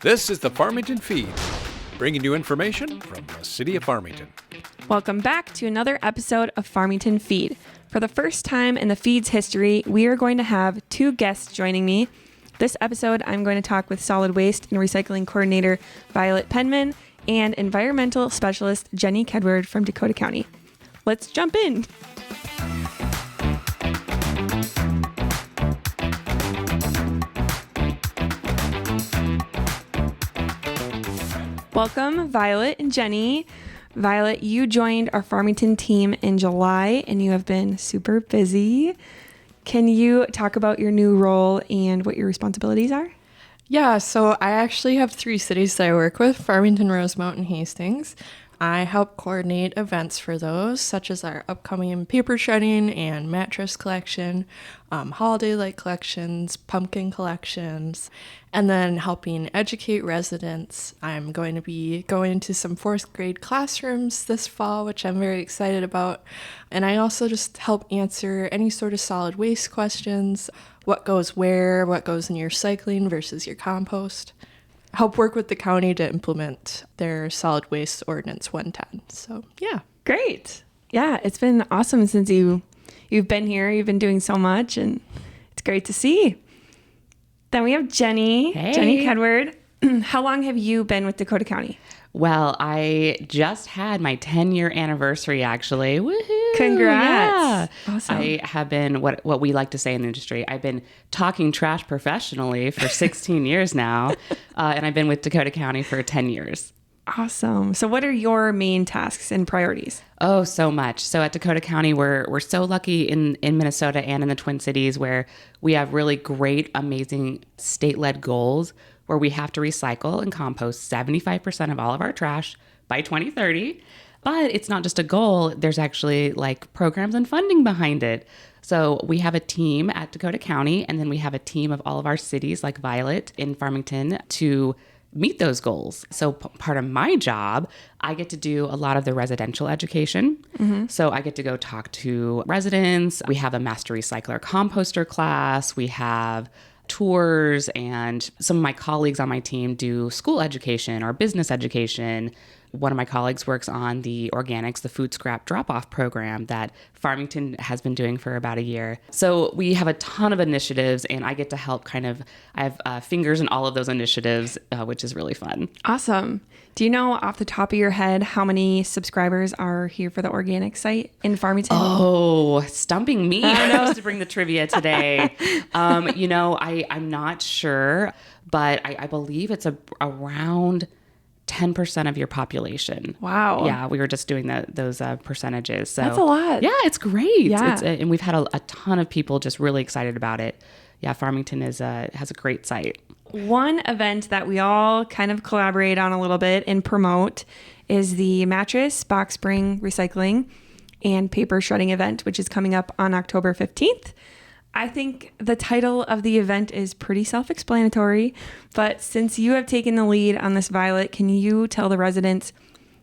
This is the Farmington Feed, bringing you information from the city of Farmington. Welcome back to another episode of Farmington Feed. For the first time in the Feed's history, we are going to have two guests joining me. This episode, I'm going to talk with Solid Waste and Recycling Coordinator Violet Penman and Environmental Specialist Jenny Kedward from Dakota County. Let's jump in. Welcome, Violet and Jenny. Violet, you joined our Farmington team in July, and you have been super busy. Can you talk about your new role and what your responsibilities are? Yeah, so I actually have 3 cities that I work with: Farmington, Rosemount, and Hastings. I help coordinate events for those, such as our upcoming paper shredding and mattress collection, holiday light collections, pumpkin collections, and then helping educate residents. I'm going to be going to some 4th grade classrooms this fall, which I'm very excited about. And I also just help answer any sort of solid waste questions: what goes where, what goes in your recycling versus your compost. Help work with the county to implement their solid waste ordinance 110. So, yeah. Great. Yeah, it's been awesome since you've been here. You've been doing so much, and it's great to see. Then we have Jenny. Hey. Jenny Kedward. How long have you been with Dakota County? Well, I just had my 10-year anniversary, actually. Woohoo! Congrats. Yeah. Awesome. I have been, what we like to say in the industry, I've been talking trash professionally for 16 years now, and I've been with Dakota County for 10 years. Awesome. So what are your main tasks and priorities? Oh, so much. So at Dakota County, we're so lucky in Minnesota and in the Twin Cities, where we have really great, amazing state-led goals where we have to recycle and compost 75% of all of our trash by 2030. But it's not just a goal. There's actually like programs and funding behind it. So we have a team at Dakota County, and then we have a team of all of our cities like Violet in Farmington to meet those goals. So part of my job, I get to do a lot of the residential education. Mm-hmm. So I get to go talk to residents. We have a master recycler composter class. We have tours, and some of my colleagues on my team do school education or business education. One of my colleagues works on the organics, the food scrap drop-off program that Farmington has been doing for about a year. So we have a ton of initiatives, and I get to help I have fingers in all of those initiatives, which is really fun. Awesome. Do you know off the top of your head how many subscribers are here for the organic site in Farmington? Oh, stumping me. I'm supposed to bring the trivia today. I'm not sure, but I believe it's around 10% of your population. Wow. Yeah, we were just doing those percentages. So that's a lot. Yeah, it's great. Yeah. And we've had a ton of people just really excited about it. Yeah, Farmington has a great site. One event that we all kind of collaborate on a little bit and promote is the Mattress, box spring recycling, and paper shredding event, which is coming up on October 15th. I think the title of the event is pretty self-explanatory, but since you have taken the lead on this, Violet, can you tell the residents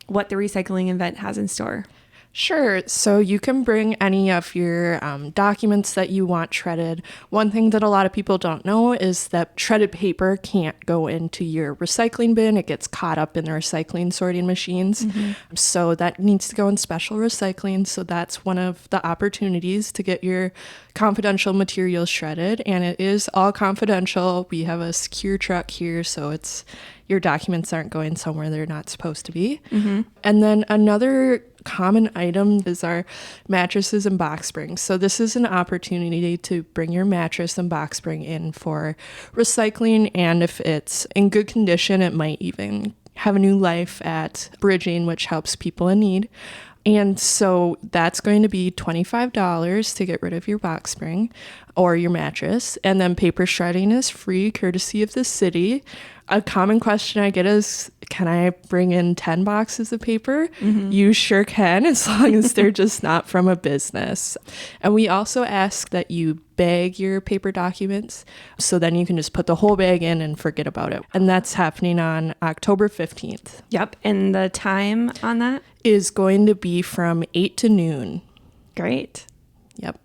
what the recycling event has in store? Sure. So you can bring any of your documents that you want shredded. One thing that a lot of people don't know is that shredded paper can't go into your recycling bin. It gets caught up in the recycling sorting machines. Mm-hmm. So that needs to go in special recycling. So that's one of the opportunities to get your confidential materials shredded. And it is all confidential. We have a secure truck here, so your documents aren't going somewhere they're not supposed to be. Mm-hmm. And then another common item is our mattresses and box springs. So this is an opportunity to bring your mattress and box spring in for recycling, and if it's in good condition, it might even have a new life at bridging, which helps people in need. And so that's going to be $25 to get rid of your box spring or your mattress. And then paper shredding is free, courtesy of the city. A common question I get is, can I bring in 10 boxes of paper? Mm-hmm. You sure can, as long as they're just not from a business. And we also ask that you bag your paper documents, so then you can just put the whole bag in and forget about it. And that's happening on October 15th. Yep. And the time on that is going to be from 8 to noon. Great. Yep.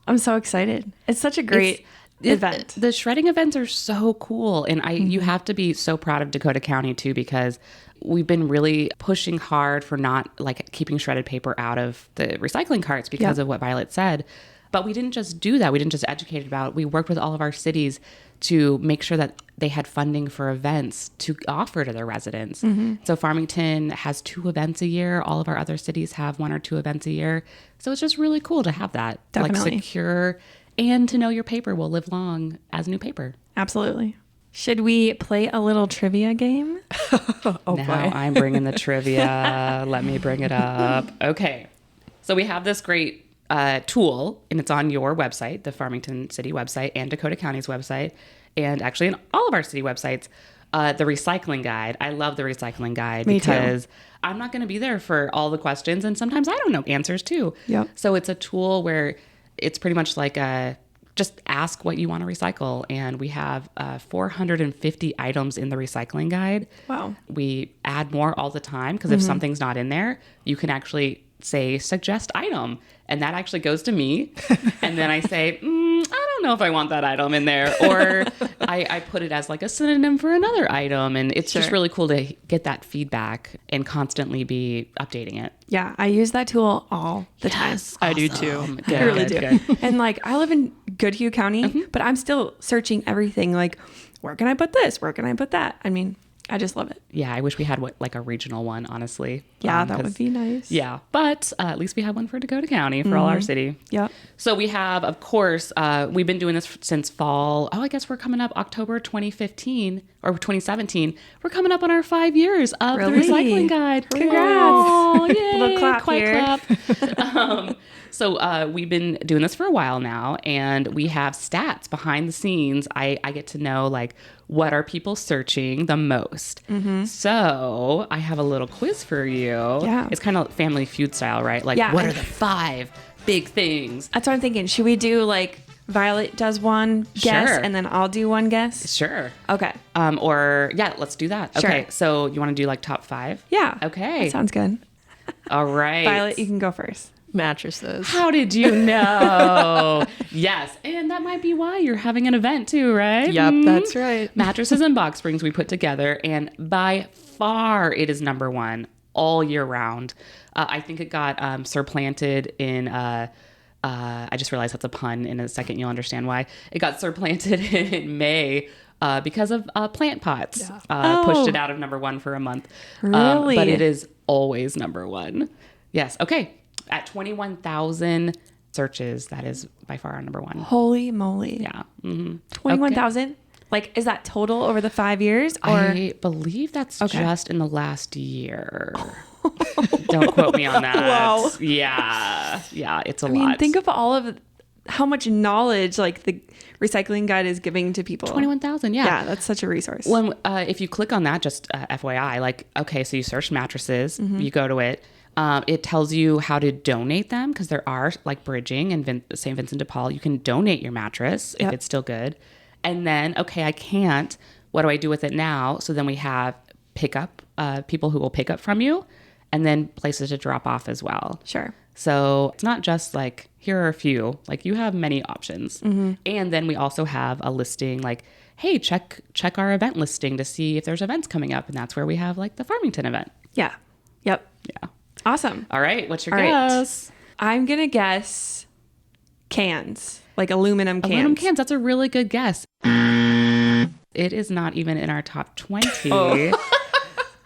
I'm so excited. It's such a great event. The shredding events are so cool. And you have to be so proud of Dakota County too, because we've been really pushing hard for not like keeping shredded paper out of the recycling carts because of what Violet said. But we didn't just do that. We didn't just educate about it. We worked with all of our cities to make sure that they had funding for events to offer to their residents. So Farmington has 2 events a year. All of our other cities have 1 or 2 events a year. So it's just really cool to have that. Definitely. Like secure, and to know your paper will live long as new paper. Absolutely. Should we play a little trivia game? Now I'm bringing the trivia. Let me bring it up. Okay. So we have this great tool, and it's on your website, the Farmington City website and Dakota County's website, and actually in all of our city websites, the recycling guide. I love the recycling guide because I'm not going to be there for all the questions, and sometimes I don't know answers too. Yep. So it's a tool where it's pretty much like just ask what you want to recycle, and we have 450 items in the recycling guide. Wow. We add more all the time because if something's not in there, you can actually say suggest item, and that actually goes to me, and then I say I don't know if I want that item in there, or I put it as like a synonym for another item, and it's just really cool to get that feedback and constantly be updating it. Yeah, I use that tool all the time. I do too. Good, I really good, do. good. And like, I live in Goodhue County, but I'm still searching everything. Like, where can I put this? Where can I put that? I mean, I just love it. Yeah, I wish we had like a regional one, honestly. Yeah, that would be nice. Yeah, but at least we have one for Dakota County for all our city. Yep. So we have, of course, we've been doing this since fall. Oh, I guess we're coming up October 2015 or 2017. We're coming up on our 5 years of the Really? recycling guide. Congrats. Oh, yay. Little clap Quite here. clap. So we've been doing this for a while now, and we have stats behind the scenes. I get to know like what are people searching the most. So I have a little quiz for you. Yeah. It's kind of Family Feud style, right? Like Yeah. what are the 5 big things? That's what I'm thinking. Should we do like Violet does one guess Sure. and then I'll do one guess? Sure. Okay. Or yeah, let's do that. Sure. Okay. So you want to do like top 5? Yeah. Okay. That sounds good. All right. Violet, you can go first. Mattresses. How did you know? Yes. And that might be why you're having an event too, right? Yep, Mhm. that's right. Mattresses and box springs we put together, and by far it is number 1 all year round. I think it got supplanted in I just realized that's a pun. In a second you'll understand why. It got supplanted in May because of plant pots. Pushed it out of number 1 for a month. Really? But it is always number 1. Yes. Okay. At 21,000 searches, that is by far our number 1. Holy moly. Yeah. Mm-hmm. 21,000? Like, is that total over the 5 years? Or I believe that's just in the last year. Don't quote me on that. Wow. Yeah. Yeah, it's a I lot. mean, think of all of how much knowledge like the recycling guide is giving to people. 21,000, yeah. Yeah, that's such a resource. When if you click on that, just FYI, like, okay, so you search mattresses, you go to it. It tells you how to donate them because there are like bridging and St. Vincent de Paul. You can donate your mattress if it's still good. And then, okay, I can't. What do I do with it now? So then we have pickup, people who will pick up from you, and then places to drop off as well. Sure. So it's not just like, here are a few, like you have many options. And then we also have a listing like, hey, check our event listing to see if there's events coming up. And that's where we have like the Farmington event. Yeah. Yep. Yeah. Awesome. All right. What's your All right. guess? I'm going to guess cans, like aluminum cans. Aluminum cans. That's a really good guess. It is not even in our top 20.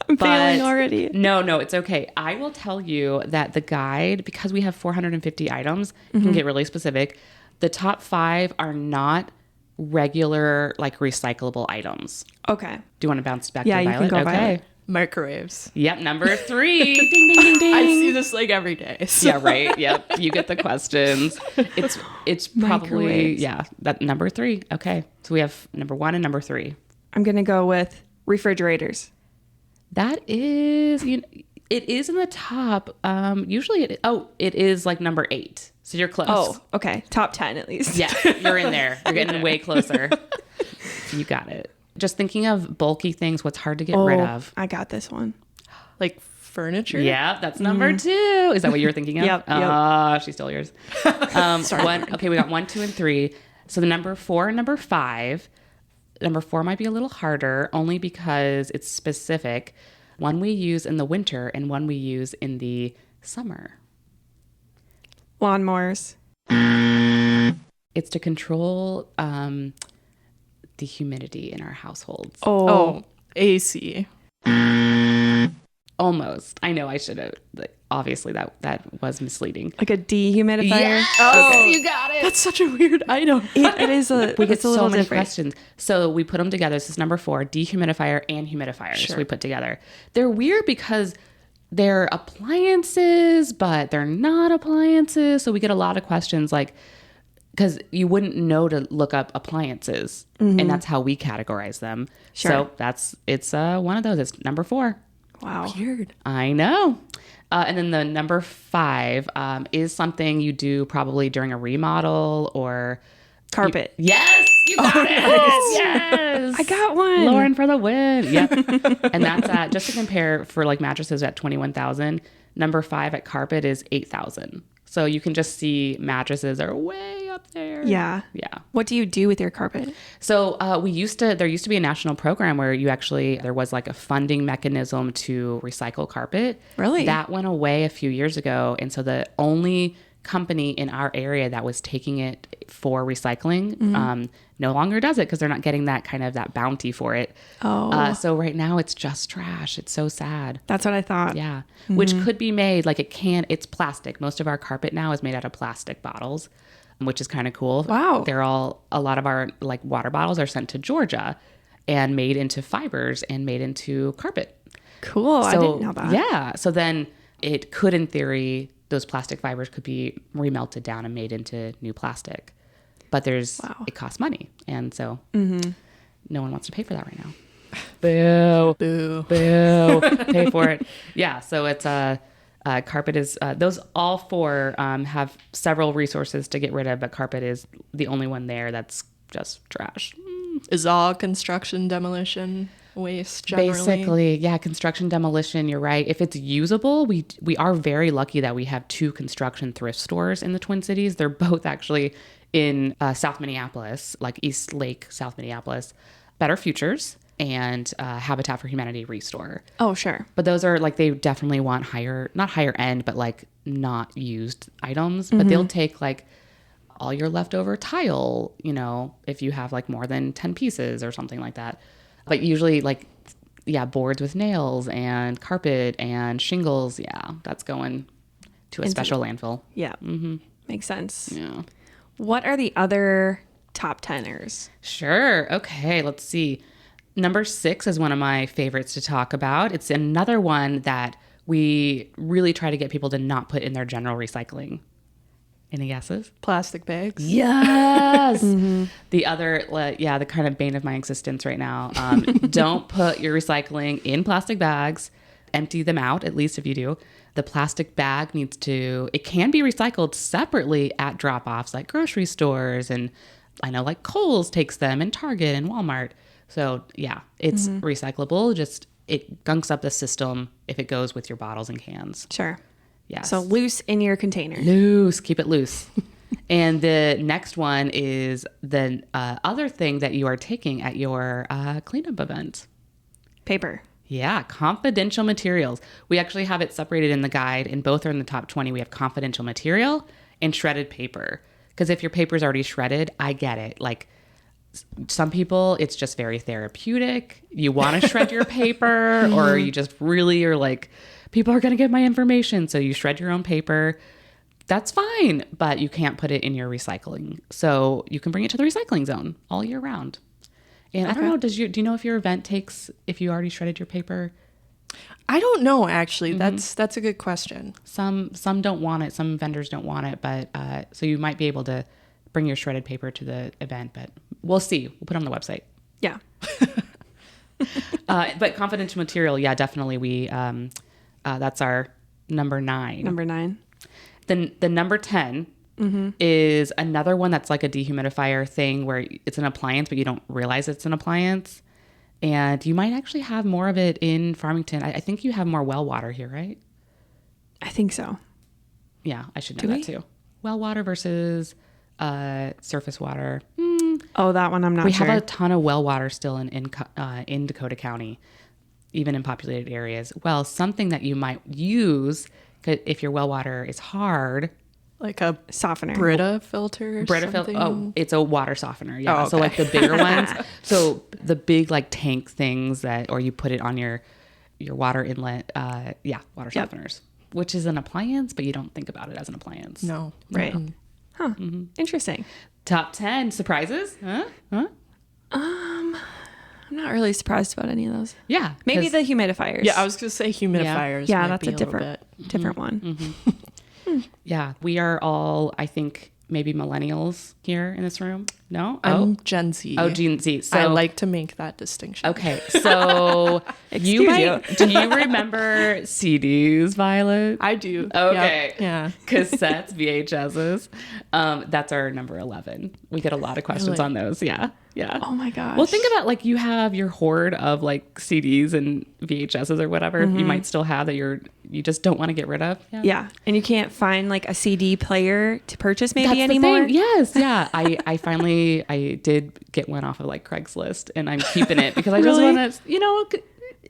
I'm failing already. No, it's okay. I will tell you that the guide, because we have 450 items, can get really specific. The top 5 are not regular, like recyclable items. Okay. Do you want to bounce back Yeah, to you Violet? can go, Okay. Violet. Microwaves. Yep, number 3. Ding, ding, ding, ding. I see this like every day. So. Yeah, right. Yep. You get the questions. It's probably, Microwaves. that number 3. Okay. So we have number 1 and number 3. I'm going to go with refrigerators. That is, it is in the top. Usually it is like number 8. So you're close. Oh, okay. Top 10 at least. Yeah, you're in there. You're getting way closer. You got it. Just thinking of bulky things, what's hard to get rid of. I got this one. Like furniture? Yeah, that's number 2. Is that what you were thinking of? Yep. She stole yours. Okay, we got 1, 2, and 3. So the number 4 and number 5. Number 4 might be a little harder only because it's specific. One we use in the winter and one we use in the summer. Lawnmowers. It's to control the humidity in our households. Oh, AC. Almost. I know I should have. Obviously, that was misleading. Like a dehumidifier. Yeah. Oh, you got it. That's such a weird item. It is a. We get It's a little so many different. questions. So we put them together. This is number 4, dehumidifier and humidifiers. Sure. We put together. They're weird because they're appliances, but they're not appliances. So we get a lot of questions like, because you wouldn't know to look up appliances, and that's how we categorize them. Sure. So it's one of those. It's number 4. Wow. Weird. I know. And then the number 5 is something you do probably during a remodel or Carpet. Yes, you got it. nice. Yes, I got one. Lauren for the win. Yep. And that's at, just to compare, for like mattresses at 21,000. Number 5 at carpet is 8,000. So you can just see mattresses are way up there. Yeah. Yeah. What do you do with your carpet? So there used to be a national program where there was like a funding mechanism to recycle carpet. Really? That went away a few years ago. And so the only company in our area that was taking it for recycling no longer does it because they're not getting that bounty for it. Oh. So right now it's just trash. It's so sad. That's what I thought. Yeah. Which could be made, it's plastic. Most of our carpet now is made out of plastic bottles, which is kind of cool. Wow. A lot of our like water bottles are sent to Georgia and made into fibers and made into carpet. Cool. I didn't know that. Yeah. So then it could, in theory, those plastic fibers could be remelted down and made into new plastic. But it costs money. And so no one wants to pay for that right now. Boo. Boo. Boo. Pay for it. Yeah. So it's carpet is, those all 4 have several resources to get rid of, but carpet is the only one there that's just trash. Is all construction demolition waste generally? Basically, yeah, construction demolition, you're right. If it's usable, we are very lucky that we have 2 construction thrift stores in the Twin Cities. They're both actually in South Minneapolis, like East Lake, South Minneapolis. Better Futures and Habitat for Humanity Restore. Oh, sure. But those are like, they definitely want not higher end, but like not used items. But they'll take like all your leftover tile, if you have like more than 10 pieces or something like that. But usually boards with nails and carpet and shingles. Yeah, that's going to a special landfill. Yeah. Makes sense. Yeah. What are the other top teners? Sure. Okay, let's see. Number 6 is one of my favorites to talk about. It's another one that we really try to get people to not put in their general recycling. Any guesses? Plastic bags. Yes. The other, the kind of bane of my existence right now. Don't put your recycling in plastic bags. Empty them out, at least if you do. The plastic bag it can be recycled separately at drop-offs like grocery stores. And I know like Kohl's takes them and Target and Walmart. So yeah, it's recyclable. Just it gunks up the system if it goes with your bottles and cans. Sure. Yes. So loose in your container. Loose. Keep it loose. And the next one is the other thing that you are taking at your cleanup event. Paper. Yeah, confidential materials. We actually have it separated in the guide, and both are in the top 20. We have confidential material and shredded paper. Because if your paper is already shredded, I get it. Like some people, it's just very therapeutic. You want to shred your paper, or you just really are like, people are going to get my information. So you shred your own paper. That's fine, but you can't put it in your recycling. So you can bring it to the recycling zone all year round. And I don't know, do you know if your event if you already shredded your paper? I don't know, actually. That's a good question. Some don't want it. Some vendors don't want it. But so you might be able to bring your shredded paper to the event. But we'll see. We'll put it on the website. Yeah. But confidential material, yeah, definitely. We that's our number 9. Number 9. Then the number 10 is another one that's like a dehumidifier thing where it's an appliance, but you don't realize it's an appliance. And you might actually have more of it in Farmington. I think you have more well water here, right? I think so. Yeah, I should know that too. Well water versus surface water. Oh, that one I'm not We sure. have a ton of well water still in Dakota County, even in populated areas. Well, something that you might use if your well water is hard. Like a Softener. Brita filter or something? Oh, it's a water softener. Yeah. Oh, So okay. like the bigger ones. So the big like tank things or you put it on your water inlet. Water softeners, which is an appliance, but you don't think about it as an appliance. No. Right. Huh. Interesting. Top 10 surprises. Huh? I'm not really surprised about any of those. Yeah. Maybe 'cause- the humidifiers. Yeah, I was going to say humidifiers. Yeah, might that's be a little different one. Yeah, we are all, I think, maybe millennials here in this room. No? I'm Gen Z. Oh, Gen Z. So, I like to make that distinction. Okay, so Excuse you. do you remember CDs, Violet? I do. Okay. Yep. Yeah. Cassettes, VHSs. That's our number 11. We get a lot of questions Really? on those. Yeah. Yeah. Oh my gosh. Well, think about like you have your hoard of like CDs and VHSs or whatever you might still have that you just don't want to get rid of. Yeah. And you can't find like a CD player to purchase maybe That's the anymore. thing. Yes, yeah. I did get one off of like Craigslist, and I'm keeping it because I just Really? want to.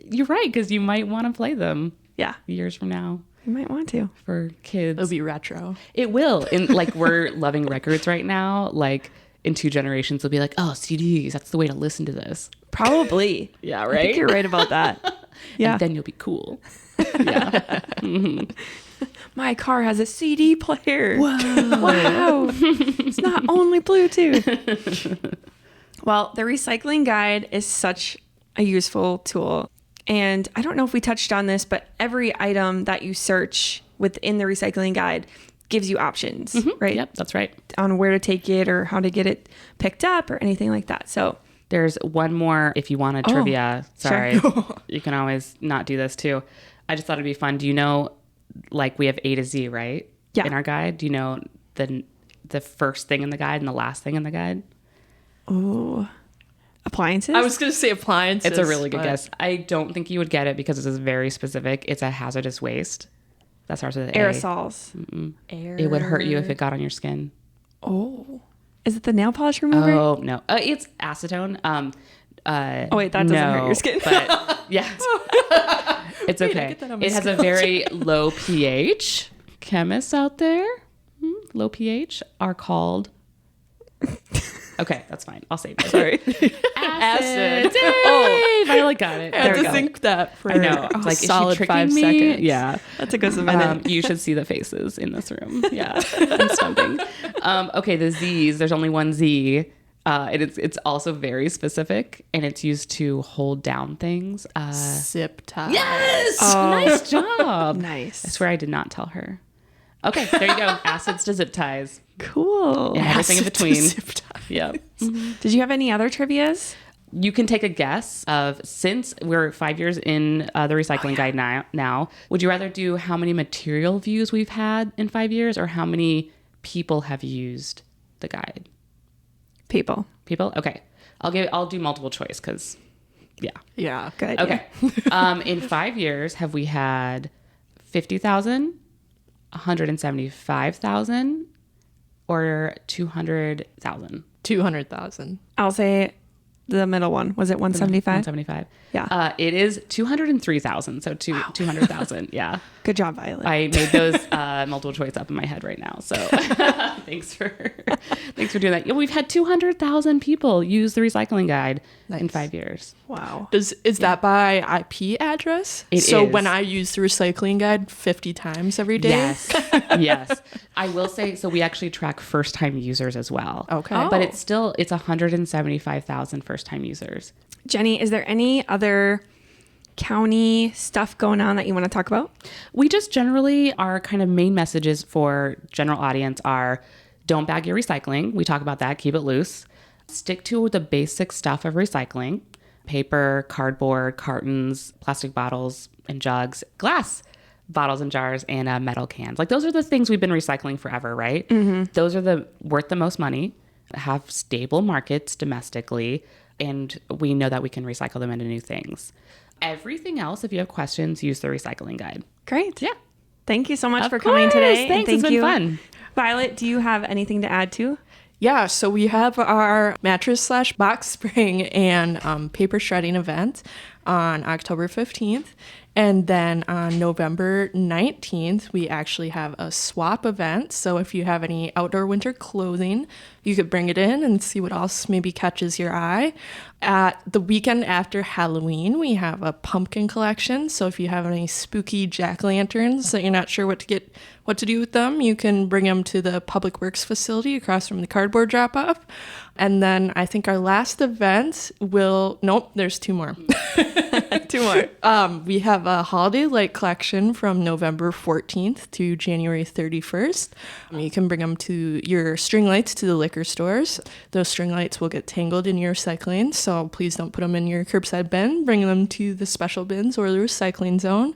You're right, because you might want to play them Yeah. years from now You might want to. for kids. It'll be retro. It will. And like we're loving records right now. Like in 2 generations, they'll be like, "Oh, CDs. That's the way to listen to this." Probably. Yeah, I right. think you're right about that. Yeah. And then you'll be cool. Yeah. My car has a CD player. Whoa. Wow. It's not only Bluetooth. Well, the recycling guide is such a useful tool. And I don't know if we touched on this, but every item that you search within the recycling guide gives you options, right? Yep, that's right. On where to take it or how to get it picked up or anything like that. So There's one more if you want a trivia. Sorry. You can always not do this too. I just thought it'd be fun. Do you know, like we have A to Z, right? Yeah. In our guide. Do you know the first thing in the guide and the last thing in the guide? appliances? I was going to say appliances. It's a really good but guess. I don't think you would get it because it is very specific. It's a hazardous waste. That starts with an A. Aerosols. It would hurt you if it got on your skin. Oh. Is it the nail polish remover? Oh, no. It's acetone. Oh, wait, that doesn't hurt your skin. But yeah, it's okay. get that on my It has a very low pH. Chemists out there, low pH, are called. Okay, that's fine. I'll save it. Sorry. Acid. Dave! I like got it. I had There we to go. think that for I know. a Like, is she solid tricking 5 me? seconds. Yeah. That took us a minute. You should see the faces in this room. Yeah, I'm stumping. Okay, the Z's. There's only one Z. And it's also very specific, and it's used to hold down things. Zip tie. Yes, nice job. Nice. I swear I did not tell her. Okay, there you go. Acids to zip ties. Cool. And everything in Acid to between. zip tie. Yep. Did you have any other trivias? You can take a guess of, since we're 5 years in the recycling guide now, would you rather do how many material views we've had in 5 years or how many people have used the guide? People. People? Okay. I'll do multiple choice because, yeah. Yeah. Good idea. Okay. In 5 years, have we had 50,000, 175,000, or 200,000? 200,000. I'll say the middle one. Was it 175? 175. Yeah. It is 203,000. So 200,000. Yeah. Good job, Violet. I made those multiple choice up in my head right now. So thanks for doing that. Yeah, we've had 200,000 people use the recycling guide in Nice. 5 years. Wow. Is that by IP address? It so is. when I use the recycling guide 50 times every day? Yes. Yes. I will say, so we actually track first time users as well. Okay. But it's 175,000 first time users. Jenny, is there any other county stuff going on that you want to talk about? We just generally, our kind of main messages for general audience are don't bag your recycling. We talk about that, keep it loose. Stick to the basic stuff of recycling: paper, cardboard, cartons, plastic bottles and jugs, glass bottles and jars, and metal cans. Like those are the things we've been recycling forever, right? Mm-hmm. Those are worth the most money, have stable markets domestically, and we know that we can recycle them into new things. Everything else, if you have questions, use the recycling guide. Great. Yeah. Thank you so much Of for coming today. course. Thanks. And It's been you. fun. Violet, do you have anything to add to? Yeah, so we have our mattress/box spring and paper shredding event on October 15th. And then on November 19th, we actually have a swap event. So if you have any outdoor winter clothing, you could bring it in and see what else maybe catches your eye. At the weekend after Halloween, we have a pumpkin collection. So if you have any spooky jack-o'-lanterns that you're not sure what to do with them, you can bring them to the Public Works facility across from the cardboard drop-off. And then I think our last event there's two more. Two more. We have a holiday light collection from November 14th to January 31st. You can bring them to your string lights to the liquor stores. Those string lights will get tangled in your recycling, so please don't put them in your curbside bin. Bring them to the special bins or the recycling zone.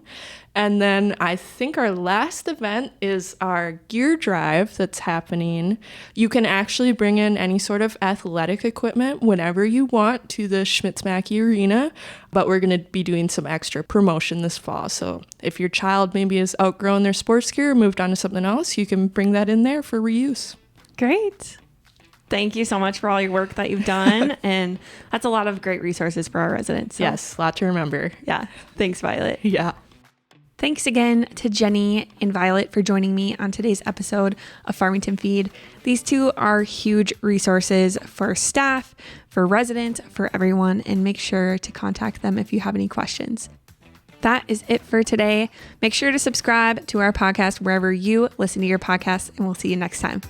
And then I think our last event is our gear drive that's happening. You can actually bring in any sort of athletic equipment whenever you want to the Schmitz-Mackey Arena, but we're going to be doing some extra promotion this fall. So if your child maybe has outgrown their sports gear or moved on to something else, you can bring that in there for reuse. Great. Thank you so much for all your work that you've done. And that's a lot of great resources for our residents. So, Yes, a lot to remember. yeah. Thanks, Violet. Yeah. Thanks again to Jenny and Violet for joining me on today's episode of Farmington Feed. These two are huge resources for staff, for residents, for everyone, and make sure to contact them if you have any questions. That is it for today. Make sure to subscribe to our podcast wherever you listen to your podcast, and we'll see you next time.